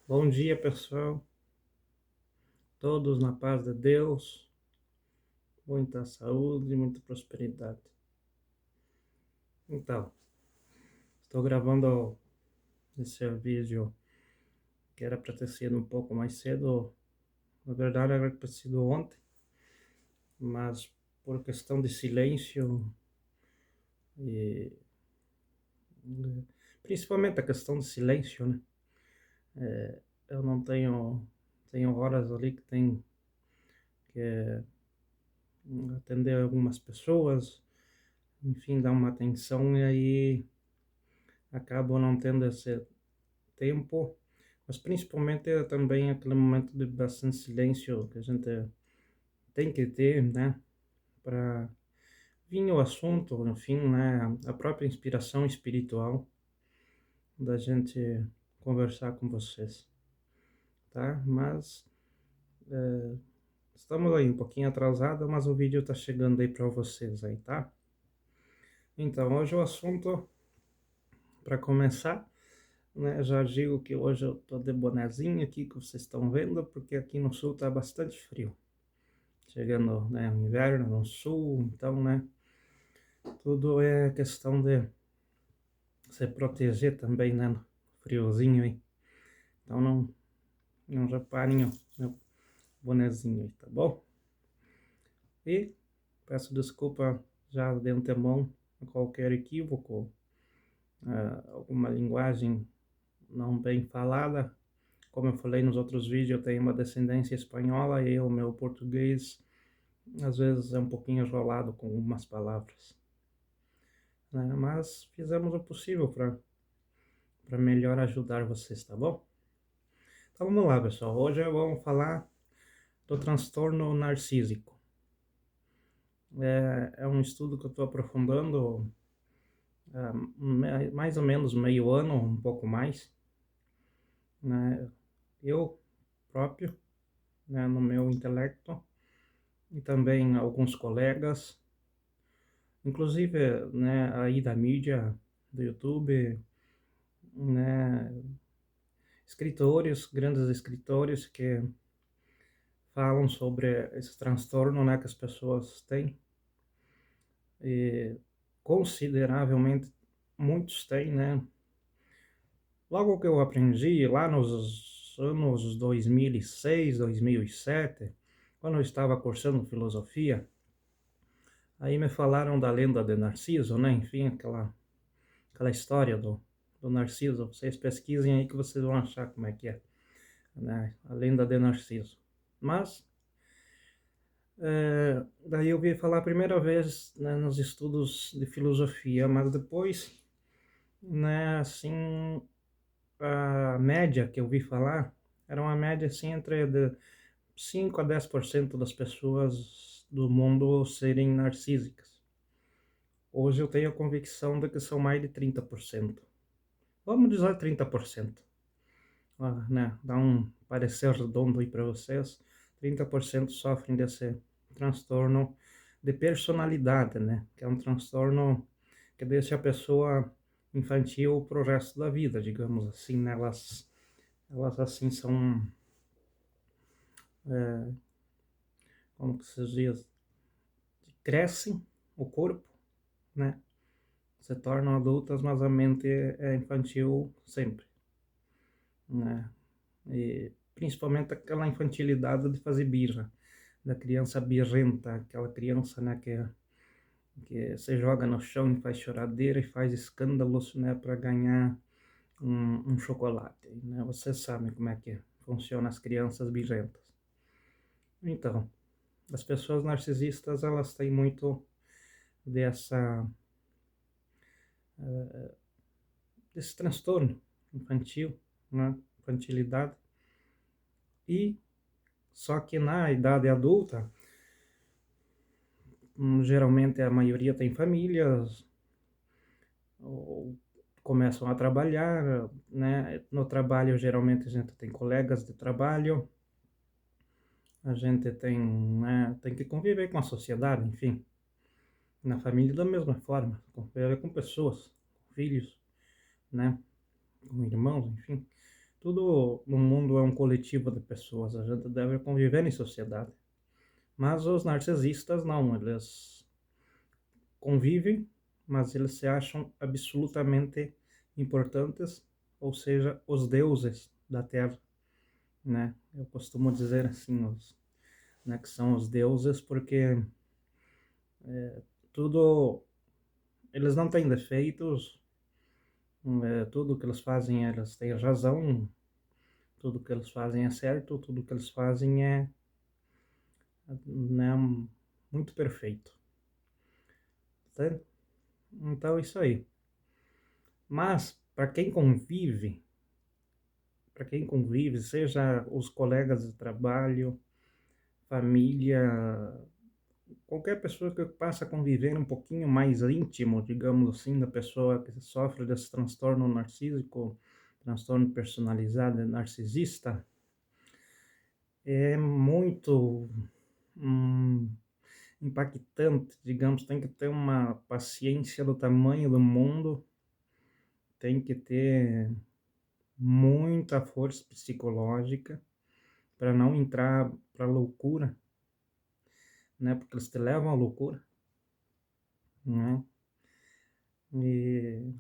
Bom dia, pessoal. Todos na paz de Deus, muita saúde e muita prosperidade. Então, estou gravando esse vídeo que era para ter sido um pouco mais cedo. Na verdade, era para ter sido ontem, mas por questão de silêncio e principalmente a questão de silêncio, né? Eu não tenho horas ali que tem que atender algumas pessoas, enfim, dar uma atenção e aí acabo não tendo esse tempo, mas principalmente também aquele momento de bastante silêncio que a gente tem que ter, né, para vir o assunto, enfim, né, a própria inspiração espiritual da gente conversar com vocês, tá? Mas estamos aí um pouquinho atrasado, mas o vídeo tá chegando aí para vocês aí, tá? Então, hoje o assunto, para começar, né, já digo que hoje eu tô de bonezinho aqui, que vocês estão vendo, porque aqui no sul tá bastante frio. Chegando, né, o inverno no sul, então, né, tudo é questão de se proteger também, né, no friozinho aí. Então não reparem o meu bonezinho aí, tá bom? E peço desculpa já de antemão a qualquer equívoco, alguma linguagem não bem falada. Como eu falei nos outros vídeos, eu tenho uma descendência espanhola e o meu português às vezes é um pouquinho enrolado com algumas palavras, né? Mas fizemos o possível para melhor ajudar vocês, tá bom? Então vamos lá, pessoal. Hoje vamos falar do transtorno narcísico. É um estudo que eu estou aprofundando há mais ou menos meio ano, um pouco mais, né? Eu próprio, né, no meu intelecto, e também alguns colegas, inclusive, né, aí da mídia, do YouTube, né, escritores, grandes escritores que falam sobre esse transtorno, né, que as pessoas têm, e consideravelmente muitos têm, né? Logo que eu aprendi, lá nos anos 2006, 2007, quando eu estava cursando filosofia, aí me falaram da lenda de Narciso, né? Enfim, aquela história do Narciso. Vocês pesquisem aí que vocês vão achar como é que é, né? A lenda de Narciso. Mas daí eu vi falar a primeira vez, né, nos estudos de filosofia, mas depois, né, assim, a média que eu vi falar era uma média assim entre de 5 a 10% das pessoas do mundo serem narcísicas. Hoje eu tenho a convicção de que são mais de 30%. Vamos dizer 30%. Né, dá um parecer redondo aí para vocês. 30% sofrem desse transtorno de personalidade, né? Que é um transtorno que deixa a pessoa infantil pro resto da vida, digamos assim, né? Elas assim são, como que se diz, crescem o corpo, né? Se tornam adultas, mas a mente é infantil sempre, né? E principalmente aquela infantilidade de fazer birra, da criança birrenta, aquela criança, né, que se joga no chão e faz choradeira e faz escândalos, né, para ganhar um chocolate, né? Vocês sabem como é que funciona as crianças birrentas. Então, as pessoas narcisistas, elas têm muito dessa desse transtorno infantil, né? Infantilidade. E só que na idade adulta, geralmente a maioria tem famílias, ou começam a trabalhar, né? No trabalho, geralmente a gente tem colegas de trabalho, a gente tem, né, tem que conviver com a sociedade, enfim. Na família da mesma forma, conviver com pessoas, com filhos, né? Com irmãos, enfim. tudo no mundo é um coletivo de pessoas, a gente deve conviver em sociedade. Mas os narcisistas não, eles convivem, mas eles se acham absolutamente importantes, ou seja, os deuses da Terra, né? Eu costumo dizer assim, né, que são os deuses, porque tudo, eles não têm defeitos, tudo que eles fazem, eles têm razão, tudo que eles fazem é certo, tudo que eles fazem é, né, muito perfeito, tá? Então, isso aí. Mas, para quem convive, seja os colegas de trabalho, família, qualquer pessoa que passa a conviver um pouquinho mais íntimo, digamos assim, da pessoa que sofre desse transtorno narcísico, transtorno personalizado narcisista, é muito hum, impactante, digamos, tem que ter uma paciência do tamanho do mundo, tem que ter muita força psicológica para não entrar para loucura, né? Porque eles te levam à loucura, né? E,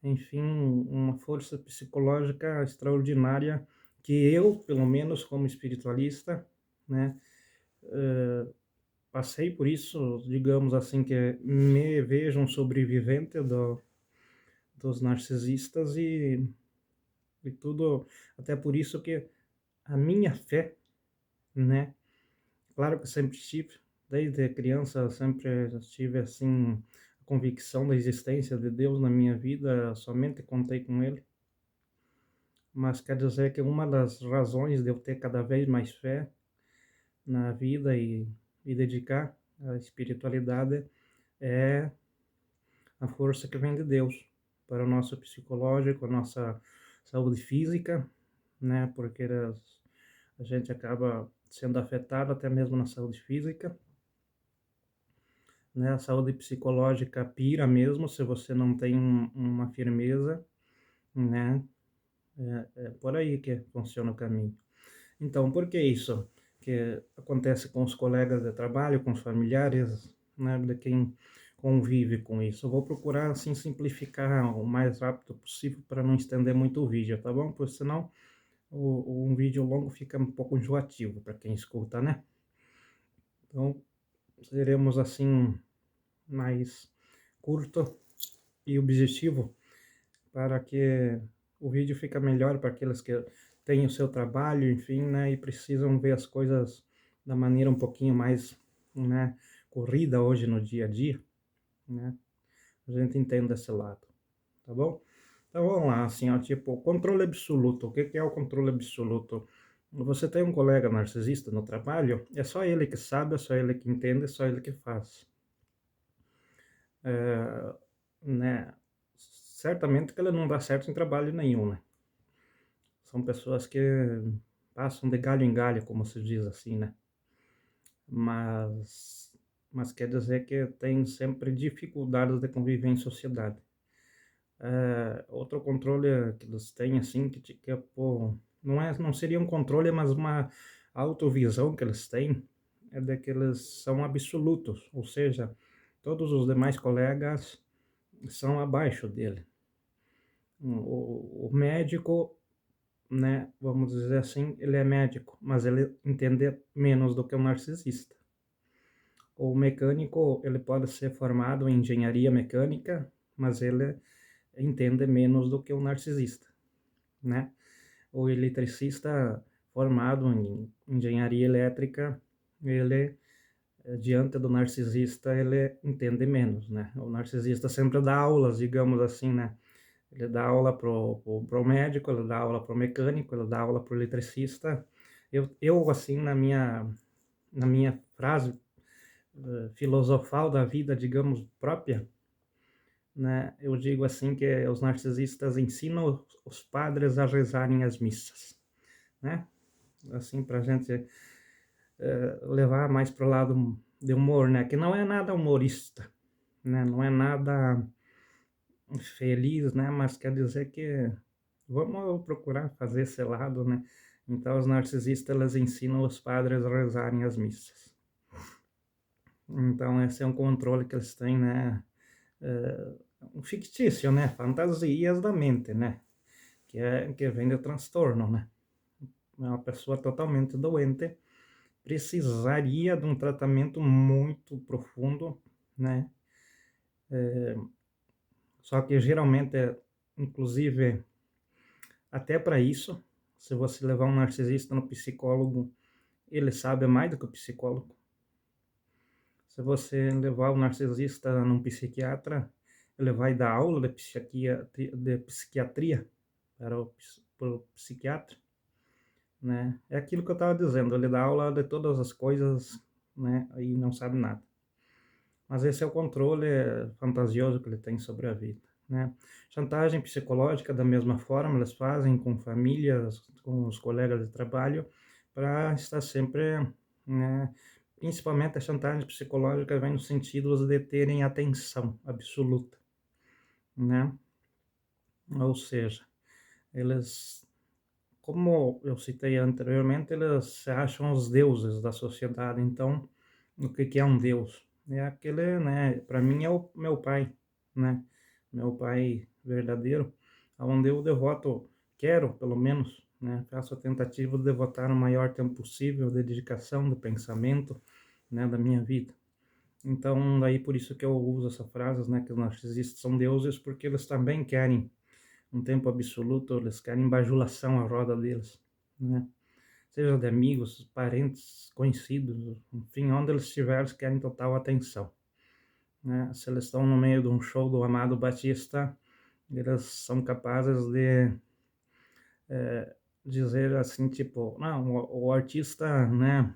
enfim, uma força psicológica extraordinária que eu, pelo menos como espiritualista, né, passei por isso, digamos assim, que me vejo um sobrevivente dos narcisistas e tudo, até por isso que a minha fé, né, claro que sempre tive, desde criança sempre tive assim a convicção da existência de Deus na minha vida, somente contei com Ele. Mas quer dizer que uma das razões de eu ter cada vez mais fé na vida e dedicar à espiritualidade é a força que vem de Deus para o nosso psicológico, a nossa saúde física, né? Porque a gente acaba sendo afetado até mesmo na saúde física, né? A saúde psicológica pira mesmo se você não tem uma firmeza, né? É por aí que funciona o caminho. Então, por que isso? Que acontece com os colegas de trabalho, com os familiares, né, de quem convive com isso. Eu vou procurar, assim, simplificar o mais rápido possível para não estender muito o vídeo, tá bom? Porque senão um vídeo longo fica um pouco enjoativo para quem escuta, né? Então, seremos, assim, mais curto e objetivo para que o vídeo fique melhor para aqueles que têm o seu trabalho, enfim, né, e precisam ver as coisas da maneira um pouquinho mais, né, corrida hoje no dia a dia, né? A gente entende esse lado, tá bom? Então vamos lá, assim, ó, tipo, controle absoluto. O que que é o controle absoluto? Você tem um colega narcisista no trabalho, é só ele que sabe, é só ele que entende, é só ele que faz. Né? Certamente que ele não dá certo em trabalho nenhum, né? São pessoas que passam de galho em galho, como se diz assim, né? Mas quer dizer que tem sempre dificuldades de conviver em sociedade. Outro controle que eles têm, assim, pô, não seria um controle, mas uma autovisão que eles têm, é de que eles são absolutos, ou seja, todos os demais colegas são abaixo dele. O médico, né, vamos dizer assim, ele é médico, mas ele entende menos do que o narcisista. O mecânico, ele pode ser formado em engenharia mecânica, mas ele entende menos do que o narcisista, né? O eletricista formado em engenharia elétrica, ele, diante do narcisista, ele entende menos, né? O narcisista sempre dá aulas, digamos assim, né? Ele dá aula pro médico, ele dá aula pro mecânico, ele dá aula pro eletricista. Eu assim, na minha frase filosofal da vida, digamos, própria, né, eu digo assim que os narcisistas ensinam os padres a rezarem as missas, né? Assim, para a gente levar mais pro lado de humor, né? Que não é nada humorista, né? Não é nada feliz, né? Mas quer dizer que Vamos procurar fazer esse lado, né? Então, os narcisistas, eles ensinam os padres a rezarem as missas. Então, esse é um controle que eles têm, né? Um fictício, né? Fantasias da mente, né? Que vem do transtorno, né? Uma pessoa totalmente doente precisaria de um tratamento muito profundo, né? Só que geralmente, inclusive, até para isso, se você levar um narcisista no psicólogo, ele sabe mais do que o psicólogo. Se você levar o narcisista num psiquiatra, ele vai dar aula de psiquiatria para o psiquiatra, né? É aquilo que eu estava dizendo, ele dá aula de todas as coisas, né? E não sabe nada. Mas esse é o controle fantasioso que ele tem sobre a vida, né? Chantagem psicológica, da mesma forma, eles fazem com famílias, com os colegas de trabalho, para estar sempre, né? Principalmente a chantagem psicológica vem no sentido de terem atenção absoluta, né? Ou seja, eles, como eu citei anteriormente, eles se acham os deuses da sociedade. Então, o que que é um deus? É aquele, né? Para mim é o meu pai, né? Meu pai verdadeiro, aonde eu devoto, quero pelo menos, né? Faço a tentativa de devotar o maior tempo possível de dedicação, de pensamento, né? Da minha vida. Então, daí por isso que eu uso essa frase, né? Que os narcisistas são deuses, porque eles também querem um tempo absoluto, eles querem bajulação à roda deles, né? Seja de amigos, parentes, conhecidos, enfim, onde eles estiverem, eles querem total atenção, né? Se eles estão no meio de um show do Amado Batista, eles são capazes de dizer assim, tipo, não, o artista, né,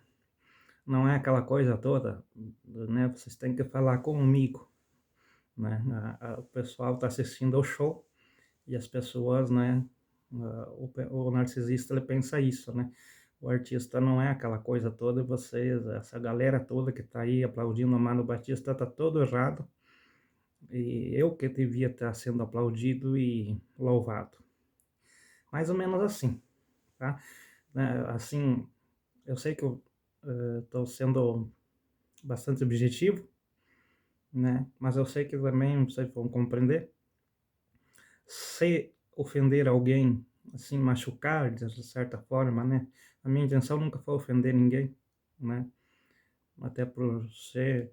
não é aquela coisa toda, né? Vocês têm que falar comigo, né? O pessoal está assistindo ao show e as pessoas, né? O narcisista ele pensa isso, né? O artista não é aquela coisa toda, e vocês, essa galera toda que está aí aplaudindo o Mano Batista, está todo errado. E eu que devia estar sendo aplaudido e louvado. Mais ou menos assim, tá? Assim, eu sei que eu estou sendo bastante objetivo, né? Mas eu sei que também vocês vão compreender. Se ofender alguém, assim, machucar de certa forma, né? A minha intenção nunca foi ofender ninguém, né? Até por ser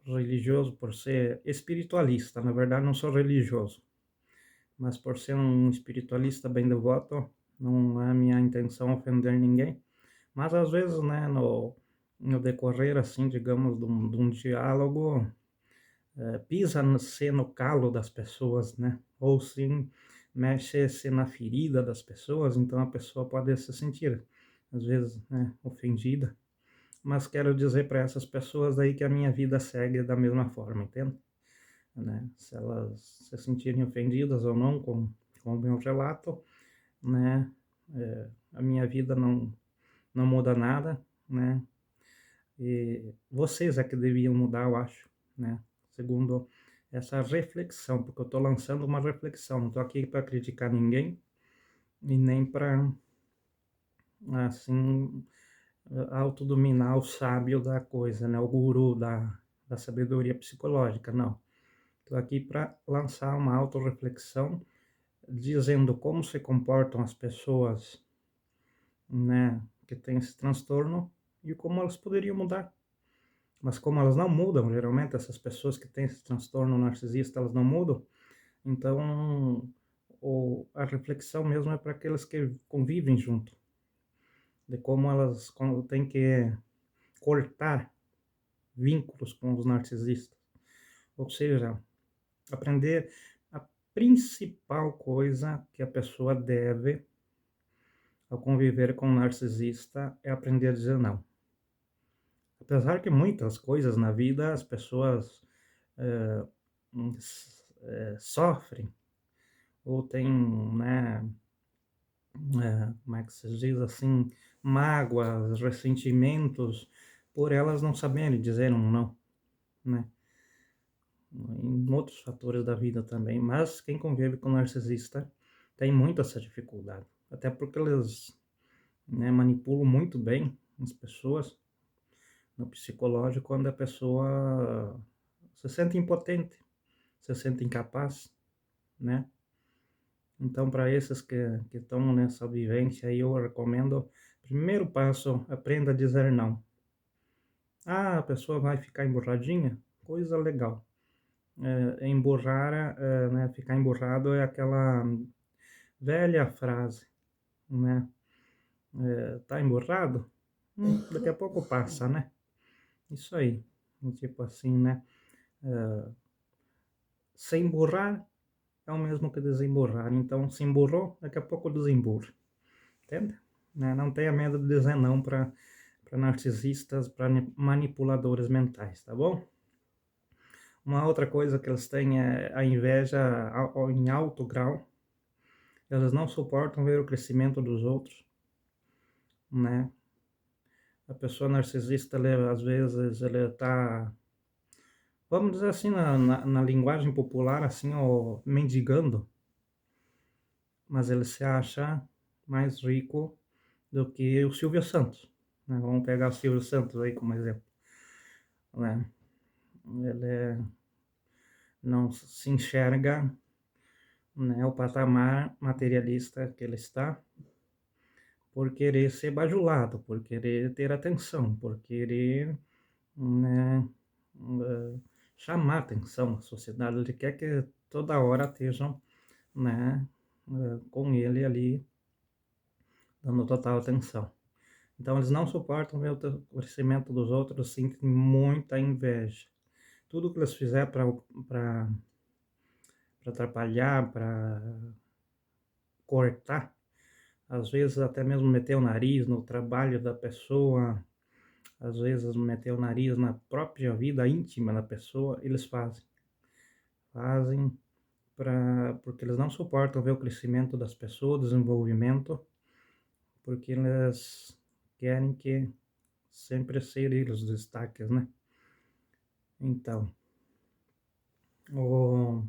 religioso, por ser espiritualista. Na verdade, não sou religioso, mas por ser um espiritualista bem devoto, não é minha intenção ofender ninguém. Mas às vezes, né, no decorrer, assim, digamos, de um diálogo, pisa-se no calo das pessoas, né? Ou sim, mexe-se na ferida das pessoas, então a pessoa pode se sentir, às vezes, né, ofendida. Mas quero dizer para essas pessoas aí que a minha vida segue da mesma forma, entende? Né? Se elas se sentirem ofendidas ou não com o meu relato, né? A minha vida não muda nada, né? E vocês é que deviam mudar, eu acho, né? Segundo essa reflexão, porque eu estou lançando uma reflexão, não estou aqui para criticar ninguém e nem para, assim, autodominar o sábio da coisa, né? O guru da sabedoria psicológica, não. Estou aqui para lançar uma autorreflexão dizendo como se comportam as pessoas, né, que têm esse transtorno e como elas poderiam mudar. Mas como elas não mudam, geralmente essas pessoas que têm esse transtorno narcisista, elas não mudam, então a reflexão mesmo é para aqueles que convivem junto, de como elas têm que cortar vínculos com os narcisistas. Ou seja, aprender a principal coisa que a pessoa deve, ao conviver com um narcisista, é aprender a dizer não. Apesar que muitas coisas na vida as pessoas eh, sofrem ou têm, né, como é que se diz assim, mágoas, ressentimentos, por elas não saberem dizer um não, né? Em outros fatores da vida também. Mas quem convive com narcisista tem muito essa dificuldade, até porque eles, né, manipulam muito bem as pessoas no psicológico quando a pessoa se sente impotente, se sente incapaz, né? Então, para esses que estão nessa vivência aí, eu recomendo, primeiro passo, aprenda a dizer não. Ah, a pessoa vai ficar emburradinha? Coisa legal. Emburrar, né, ficar emburrado é aquela velha frase, né? Tá emburrado? Daqui a pouco passa, né? Isso aí. Tipo assim, né? Se emburrar é o mesmo que desemburrar. Então, se emburrou, daqui a pouco desemburra. Entende? Né? Não tenha medo de dizer não para narcisistas, para manipuladores mentais, tá bom? Uma outra coisa que eles têm é a inveja em alto grau. Eles não suportam ver o crescimento dos outros, né? A pessoa narcisista, às vezes, ele tá, vamos dizer assim, na linguagem popular, assim, ó, mendigando, mas ele se acha mais rico do que o Silvio Santos, né? Vamos pegar o Silvio Santos aí como exemplo, né? Ele não se enxerga, né, o patamar materialista que ele está, por querer ser bajulado, por querer ter atenção, por querer, né, chamar atenção da sociedade. Ele quer que toda hora estejam, né, com ele ali, dando total atenção. Então, eles não suportam ver o crescimento dos outros, sentem muita inveja. Tudo que eles fizerem para atrapalhar, para cortar, às vezes até mesmo meter o nariz no trabalho da pessoa, às vezes meter o nariz na própria vida íntima da pessoa, eles fazem. Fazem porque eles não suportam ver o crescimento das pessoas, o desenvolvimento, porque eles querem que sempre ser eles os destaques, né? Então, o,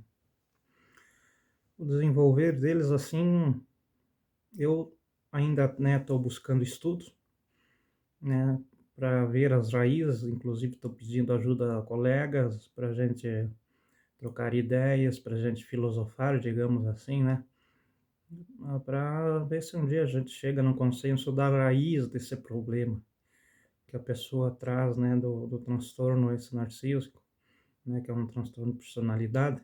o desenvolver deles assim, eu ainda, né, estou buscando estudos, né, para ver as raízes, inclusive estou pedindo ajuda a colegas para a gente trocar ideias, para a gente filosofar, digamos assim, né? Para ver se um dia a gente chega no consenso da raiz desse problema que a pessoa traz, né, do transtorno esse narcísico, né, que é um transtorno de personalidade,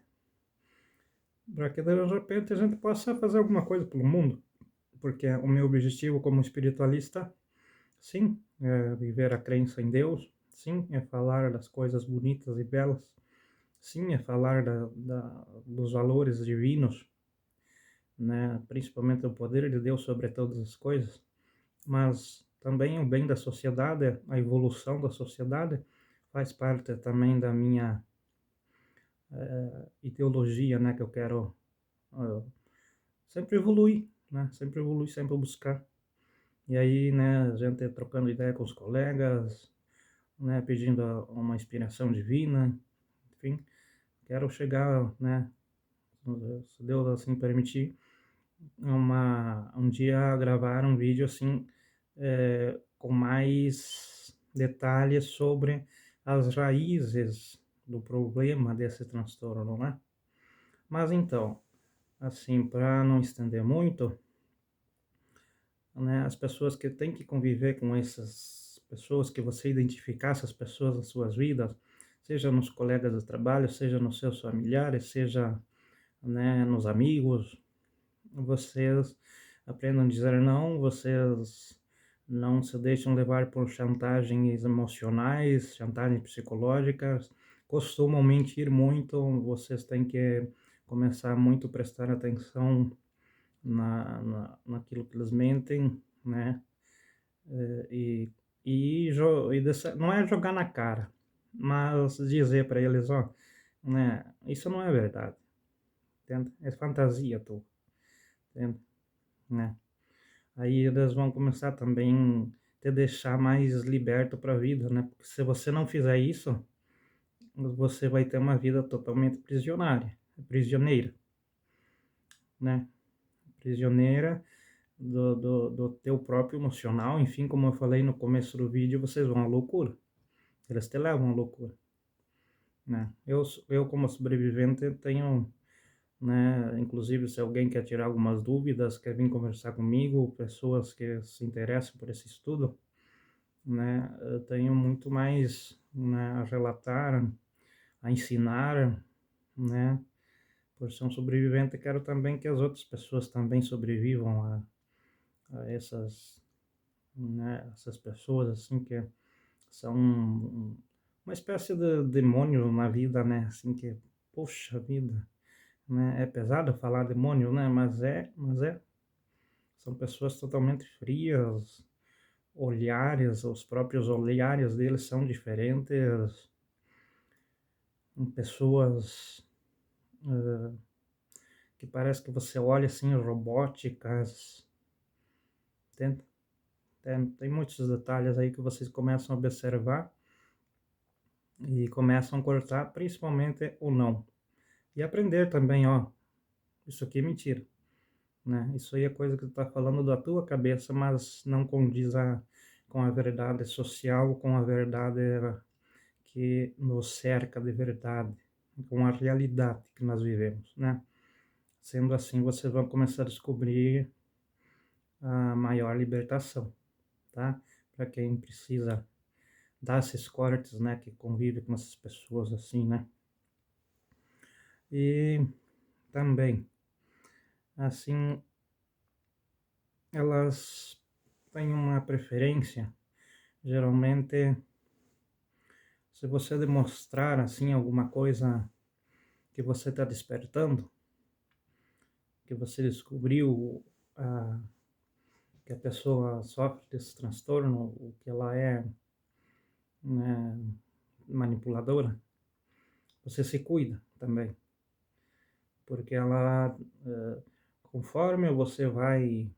para que de repente a gente possa fazer alguma coisa pelo mundo, porque o meu objetivo como espiritualista, sim, é viver a crença em Deus, sim, é falar das coisas bonitas e belas, sim, é falar dos valores divinos, né, principalmente o poder de Deus sobre todas as coisas, mas também o bem da sociedade, a evolução da sociedade, faz parte também da minha ideologia, né, que eu quero sempre evoluir, né, sempre evoluir, sempre buscar. E aí, né, a gente trocando ideia com os colegas, né, pedindo uma inspiração divina, enfim, quero chegar, né, se Deus assim permitir, um dia gravar um vídeo assim, com mais detalhes sobre as raízes do problema desse transtorno, né? Mas então, assim, para não estender muito, né, as pessoas que têm que conviver com essas pessoas, que você identificar essas pessoas nas suas vidas, seja nos colegas de trabalho, seja nos seus familiares, seja, né, nos amigos, vocês aprendam a dizer não, vocês não se deixam levar por chantagens emocionais, chantagens psicológicas, costumam mentir muito, vocês têm que começar muito a prestar atenção naquilo que eles mentem, né? E, não é jogar na cara, mas dizer para eles, ó, né, isso não é verdade, entende? É fantasia tua, entende? Né? Aí eles vão começar também a te deixar mais liberto para a vida, né? Porque se você não fizer isso, você vai ter uma vida totalmente prisioneira, né? prisioneira do teu próprio emocional. Enfim, como eu falei no começo do vídeo, vocês vão à loucura. Eles te levam à loucura, né? Eu como sobrevivente tenho, né, inclusive se alguém quer tirar algumas dúvidas, quer vir conversar comigo, pessoas que se interessam por esse estudo, né, eu tenho muito mais, né, a relatar, a ensinar, né? Por ser um sobrevivente, quero também que as outras pessoas também sobrevivam a essas, né, essas pessoas assim que são uma espécie de demônio na vida, né? Assim que, poxa vida, né? É pesado falar demônio, né? Mas é. São pessoas totalmente frias, olhares, os próprios olhares deles são diferentes, pessoas que parece que você olha assim, robóticas. Tem, tem muitos detalhes aí que vocês começam a observar e começam a cortar, principalmente o não. E aprender também, ó, isso aqui é mentira, né? Isso aí é coisa que tu tá falando da tua cabeça, mas não condiz com a verdade social, com a verdade que nos cerca de verdade, com a realidade que nós vivemos, né? Sendo assim, vocês vão começar a descobrir a maior libertação, tá? Para quem precisa dar esses cortes, né? Que convive com essas pessoas assim, né? E também, assim, elas têm uma preferência, geralmente, se você demonstrar, assim, alguma coisa que você está despertando, que você descobriu a, que a pessoa sofre desse transtorno, o que ela é, né, manipuladora, você se cuida também, porque ela, conforme você vai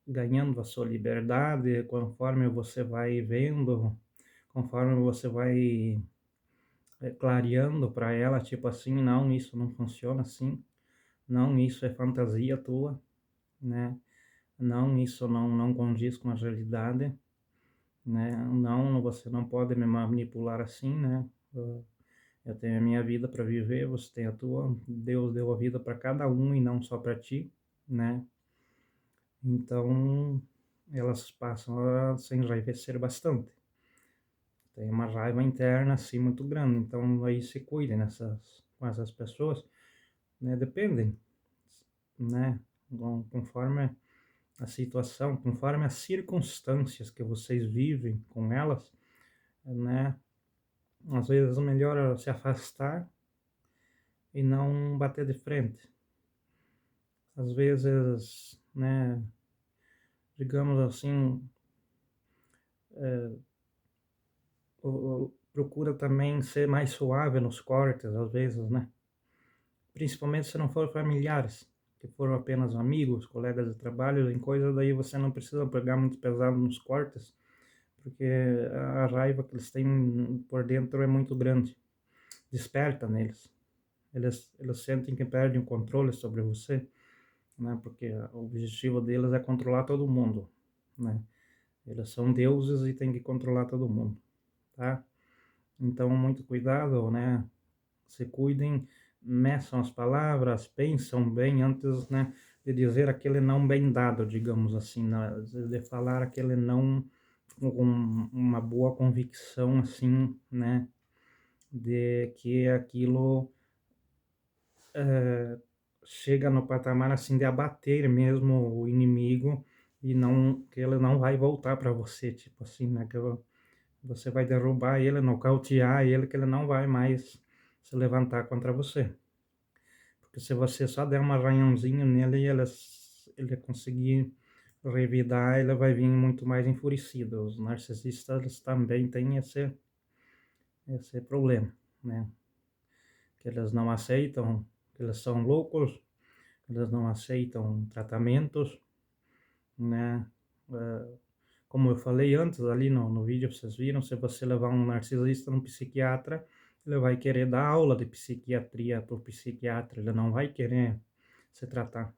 ganhando a sua liberdade, conforme você vai vendo, conforme você vai clareando para ela, tipo assim, não, isso não funciona assim, não, isso é fantasia tua, né? Não, isso não condiz com a realidade, né? Não, você não pode me manipular assim, né? Eu tenho a minha vida para viver, você tem a tua. Deus deu a vida para cada um e não só para ti, né? Então, elas passam a se enraivecer bastante. Tem uma raiva interna assim muito grande, então aí se cuidem com essas pessoas, né? Dependem, né? Conforme a situação, conforme as circunstâncias que vocês vivem com elas, né? Às vezes é melhor se afastar e não bater de frente. Às vezes, né? Digamos assim, procura também ser mais suave nos cortes, às vezes, né? Principalmente se não for familiares, que foram apenas amigos, colegas de trabalho, em coisas daí você não precisa pegar muito pesado nos cortes, porque a raiva que eles têm por dentro é muito grande, desperta neles. Eles sentem que perdem o controle sobre você, né? Porque o objetivo deles é controlar todo mundo, né? Eles são deuses e têm que controlar todo mundo, tá? Então, muito cuidado, né? Se cuidem, meçam as palavras, pensam bem antes, né, de dizer aquele não bem dado, digamos assim, né? De falar aquele não com uma boa convicção, assim, né? De que aquilo chega no patamar assim de abater mesmo o inimigo e não que ele não vai voltar para você, tipo assim, né? Que você vai derrubar ele, nocautear ele, que ele não vai mais se levantar contra você. Porque se você só der um arranhãozinho nele e ele conseguir revidar, ele vai vir muito mais enfurecido. Os narcisistas também têm esse problema, né? Que eles não aceitam, que eles são loucos, eles não aceitam tratamentos, né? Como eu falei antes ali no vídeo, vocês viram, se você levar um narcisista no psiquiatra, ele vai querer dar aula de psiquiatria para o psiquiatra, ele não vai querer se tratar.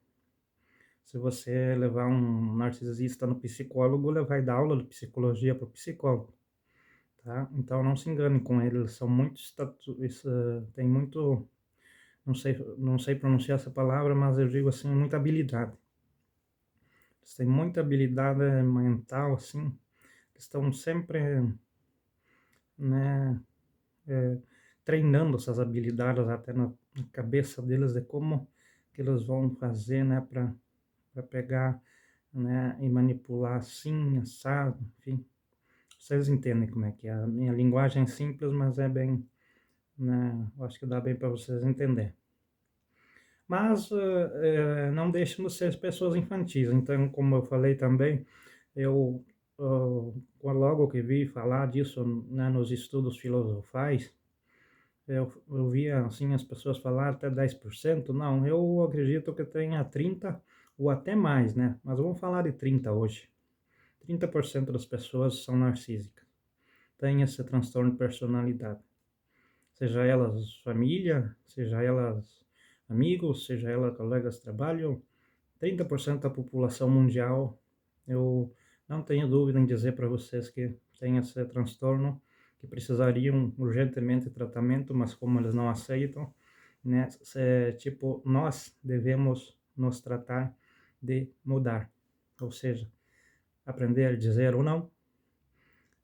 Se você levar um narcisista no psicólogo, ele vai dar aula de psicologia para o psicólogo, tá? Então não se engane com eles, eles são muito tem muito, não sei pronunciar essa palavra, mas eu digo assim, muita habilidade. Eles têm muita habilidade mental, assim, eles estão sempre, né, é, treinando essas habilidades até na cabeça deles de como que eles vão fazer, né, para pegar, né, e manipular assim, assado, enfim. Vocês entendem como é que é. A minha linguagem é simples, mas é bem, né, eu acho que dá bem para vocês entender. Mas não deixem de ser pessoas infantis. Então, como eu falei também, eu logo que vi falar disso, né, nos estudos filosofais, eu via assim as pessoas falar até 10%. Não, eu acredito que tenha 30 ou até mais, né? Mas vamos falar de 30 hoje. 30% das pessoas são narcísicas, têm esse transtorno de personalidade. Seja elas família, seja elas amigos, seja elas colegas de trabalho, 30% da população mundial, eu não tenho dúvida em dizer para vocês que tem esse transtorno, que precisariam urgentemente de tratamento, mas como eles não aceitam, né, tipo, nós devemos nos tratar de mudar, ou seja, aprender a dizer ou não,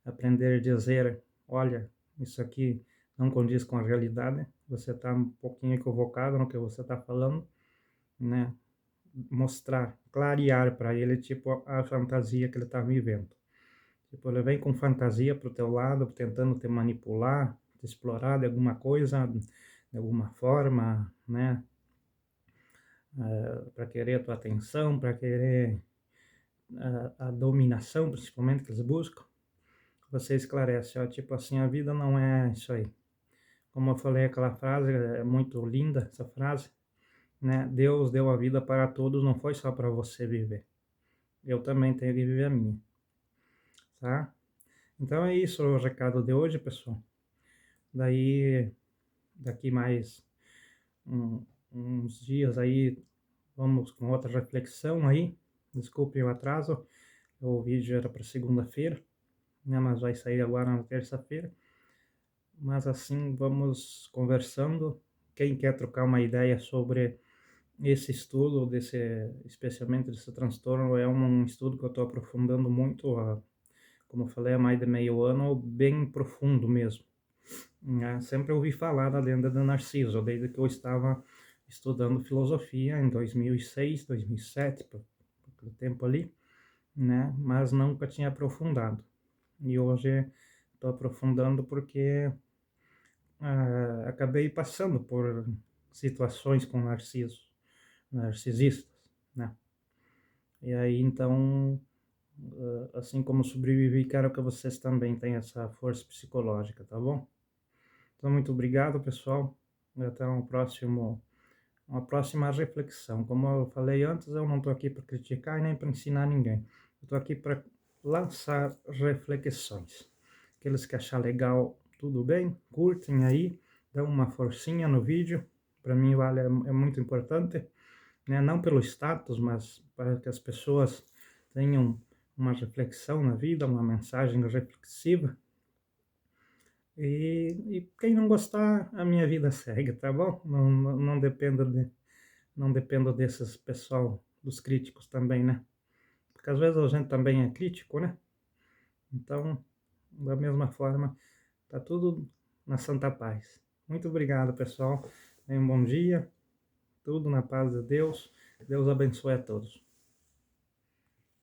aprender a dizer, olha, isso aqui não condiz com a realidade, você está um pouquinho equivocado no que você está falando, né? Mostrar, clarear para ele, tipo, a fantasia que ele está vivendo. Tipo, ele vem com fantasia pro teu lado, tentando te manipular, te explorar de alguma coisa, de alguma forma, né? Para querer a tua atenção, para querer a dominação, principalmente, que eles buscam. Você esclarece, ó, tipo assim, a vida não é isso aí. Como eu falei, aquela frase, é muito linda essa frase, né? Deus deu a vida para todos, não foi só para você viver. Eu também tenho que viver a minha, tá? Então é isso o recado de hoje, pessoal. Daí, daqui mais uns dias aí, vamos com outra reflexão aí. Desculpe o atraso, o vídeo era para segunda-feira, né? Mas vai sair agora na terça-feira. Mas assim, vamos conversando. Quem quer trocar uma ideia sobre esse estudo, especialmente desse transtorno, é um estudo que eu estou aprofundando muito, como eu falei, há mais de meio ano, bem profundo mesmo. Sempre ouvi falar da lenda do Narciso, desde que eu estava estudando filosofia em 2006, 2007, por aquele tempo ali, né? Mas nunca tinha aprofundado. E hoje estou aprofundando porque acabei passando por situações com narcisistas, né? E aí, então, assim como sobrevivi, quero que vocês também tenham essa força psicológica, tá bom? Então, muito obrigado, pessoal. Até uma próxima reflexão. Como eu falei antes, eu não estou aqui para criticar e nem para ensinar ninguém. Eu estou aqui para lançar reflexões. Aqueles que achar legal, tudo bem, curtem aí, dão uma forcinha no vídeo. Para mim, vale, é muito importante, né? Não pelo status, mas para que as pessoas tenham uma reflexão na vida, uma mensagem reflexiva. E quem não gostar, a minha vida segue, tá bom? Não dependo desses pessoal, dos críticos também, né? Porque às vezes a gente também é crítico, né? Então, da mesma forma, tá tudo na santa paz. Muito obrigado, pessoal. Tenham um bom dia, tudo na paz de Deus. Deus abençoe a todos.